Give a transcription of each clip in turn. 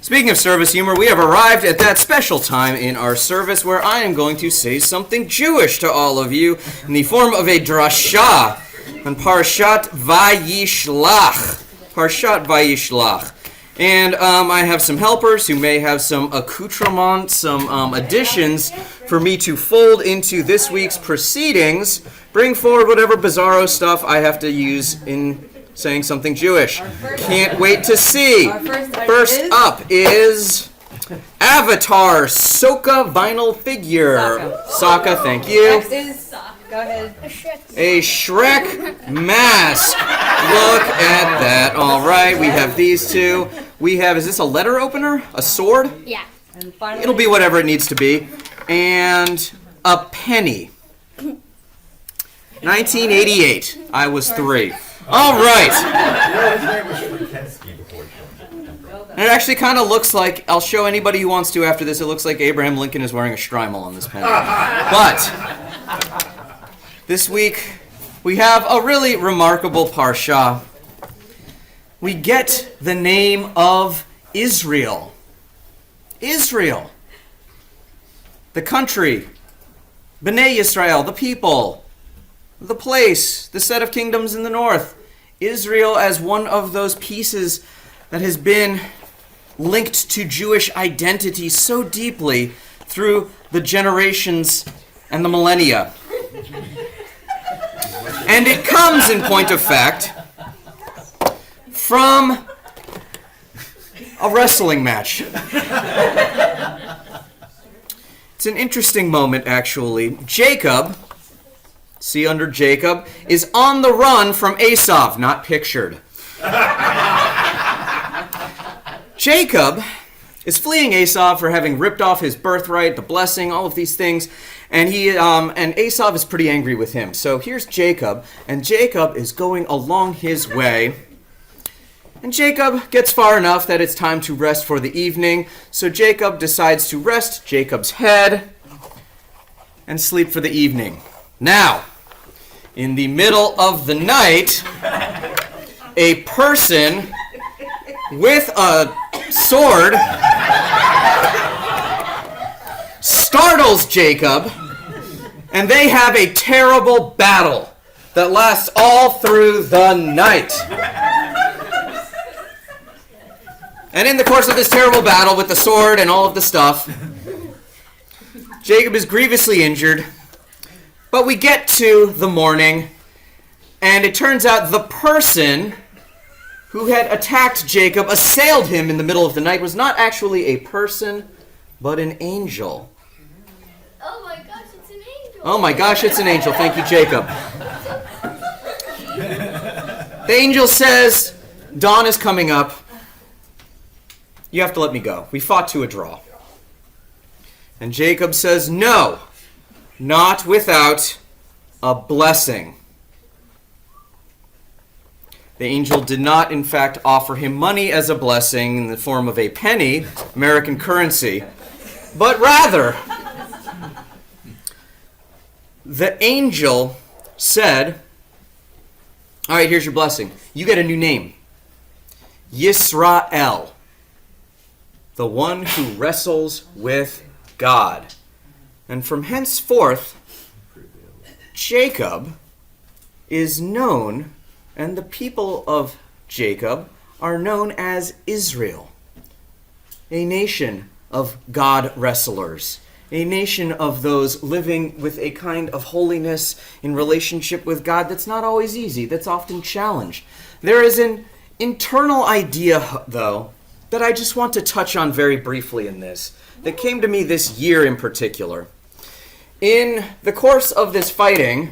Speaking of service humor, we have arrived at that special time in our service where I am going to say something Jewish to all of you in the form of a drasha on Parshat Vayishlach. Parshat Vayishlach. And I have some helpers who may have some accoutrement, some additions for me to fold into this week's proceedings. Bring forward whatever bizarro stuff I have to use in saying something Jewish. Can't wait to see. First up is Avatar Soka vinyl figure. Sokka, thank you. Next is, go ahead. A Shrek mask. Look at that. All right, we have these two. We have, is this a letter opener? A sword? Yeah. And finally, It'll be whatever it needs to be. And a penny. 1988. I was 3. All right. And it actually kind of looks like, I'll show anybody who wants to after this, it looks like Abraham Lincoln is wearing a shtreimel on this penny. But this week, we have a really remarkable parsha. We get the name of Israel. Israel. The country. Bnei Yisrael, the people. The place, the set of kingdoms in the north. Israel as one of those pieces that has been linked to Jewish identity so deeply through the generations and the millennia. And it comes, in point of fact, from a wrestling match. It's an interesting moment, actually. Jacob, see under Jacob, is on the run from Esau, not pictured. Jacob is fleeing Esau for having ripped off his birthright, the blessing, all of these things, and Esau is pretty angry with him. So here's Jacob, and Jacob is going along his way, and Jacob gets far enough that it's time to rest for the evening, so Jacob decides to rest Jacob's head and sleep for the evening. Now, in the middle of the night, a person with a sword startles Jacob, and they have a terrible battle that lasts all through the night. And in the course of this terrible battle with the sword and all of the stuff, Jacob is grievously injured. But we get to the morning, and it turns out the person who had attacked Jacob, assailed him in the middle of the night, was not actually a person, but an angel. Oh my gosh, it's an angel. Oh my gosh, it's an angel. Thank you, Jacob. The angel says, dawn is coming up. You have to let me go. We fought to a draw. And Jacob says, no, not without a blessing. The angel did not, in fact, offer him money as a blessing in the form of a penny, American currency, but rather, the angel said, all right, here's your blessing. You get a new name. Yisrael, the one who wrestles with God. And from henceforth, Jacob is known, and the people of Jacob are known as Israel, a nation of God wrestlers, a nation of those living with a kind of holiness in relationship with God that's not always easy, that's often challenged. There is an internal idea, though, that I just want to touch on very briefly in this, that came to me this year in particular. In the course of this fighting,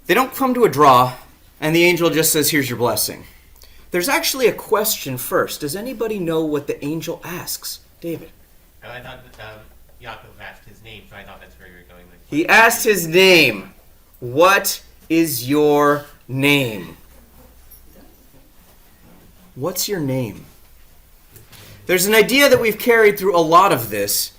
they don't come to a draw, and the angel just says, here's your blessing. There's actually a question first. Does anybody know what the angel asks? David. I thought that Yaakov asked his name, so I thought that's where you were going with. He asked his name. What is your name? What's your name? There's an idea that we've carried through a lot of this,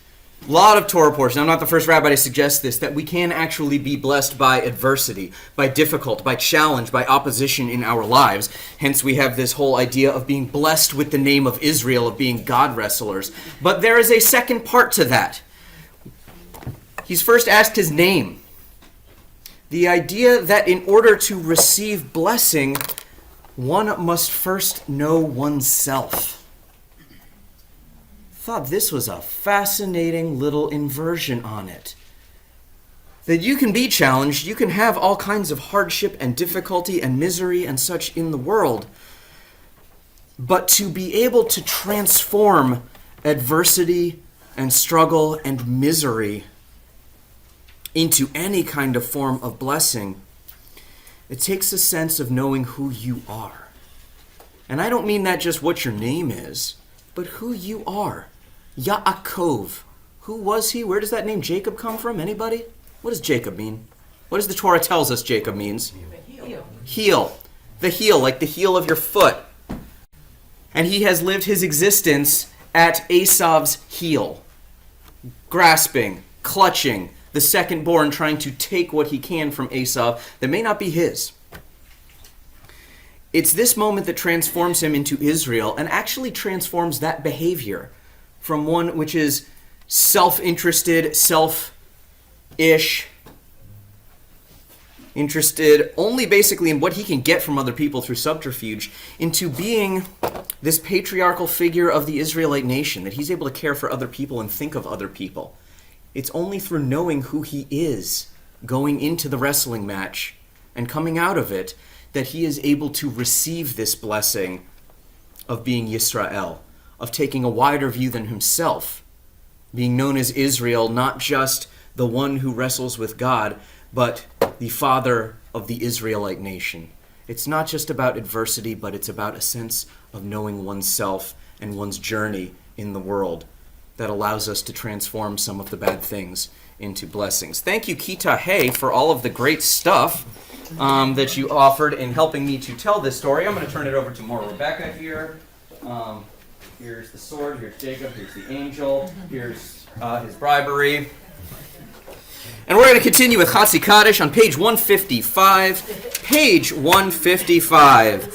A lot of Torah portions. I'm not the first rabbi to suggest this, that we can actually be blessed by adversity, by difficult, by challenge, by opposition in our lives. Hence, we have this whole idea of being blessed with the name of Israel, of being God wrestlers. But there is a second part to that. He's first asked his name. The idea that in order to receive blessing, one must first know oneself. Thought this was a fascinating little inversion on it. That you can be challenged, you can have all kinds of hardship and difficulty and misery and such in the world, but to be able to transform adversity and struggle and misery into any kind of form of blessing, it takes a sense of knowing who you are. And I don't mean that just what your name is, but who you are. Yaakov. Who was he? Where does that name Jacob come from? Anybody? What does Jacob mean? What does the Torah tells us Jacob means? Heel. The heel, like the heel of your foot. And he has lived his existence at Esav's heel. Grasping, clutching, the second-born trying to take what he can from Esav that may not be his. It's this moment that transforms him into Israel and actually transforms that behavior from one which is self-interested, self-ish, interested only basically in what he can get from other people through subterfuge, into being this patriarchal figure of the Israelite nation, that he's able to care for other people and think of other people. It's only through knowing who he is going into the wrestling match and coming out of it that he is able to receive this blessing of being Yisrael, of taking a wider view than himself, being known as Israel, not just the one who wrestles with God, but the father of the Israelite nation. It's not just about adversity, but it's about a sense of knowing oneself and one's journey in the world that allows us to transform some of the bad things into blessings. Thank you, Kitah Hey, for all of the great stuff that you offered in helping me to tell this story. I'm going to turn it over to more Rebecca here. Here's the sword, here's Jacob, here's the angel, here's his bribery. And we're going to continue with Chatzi Kaddish on page 155. Page 155.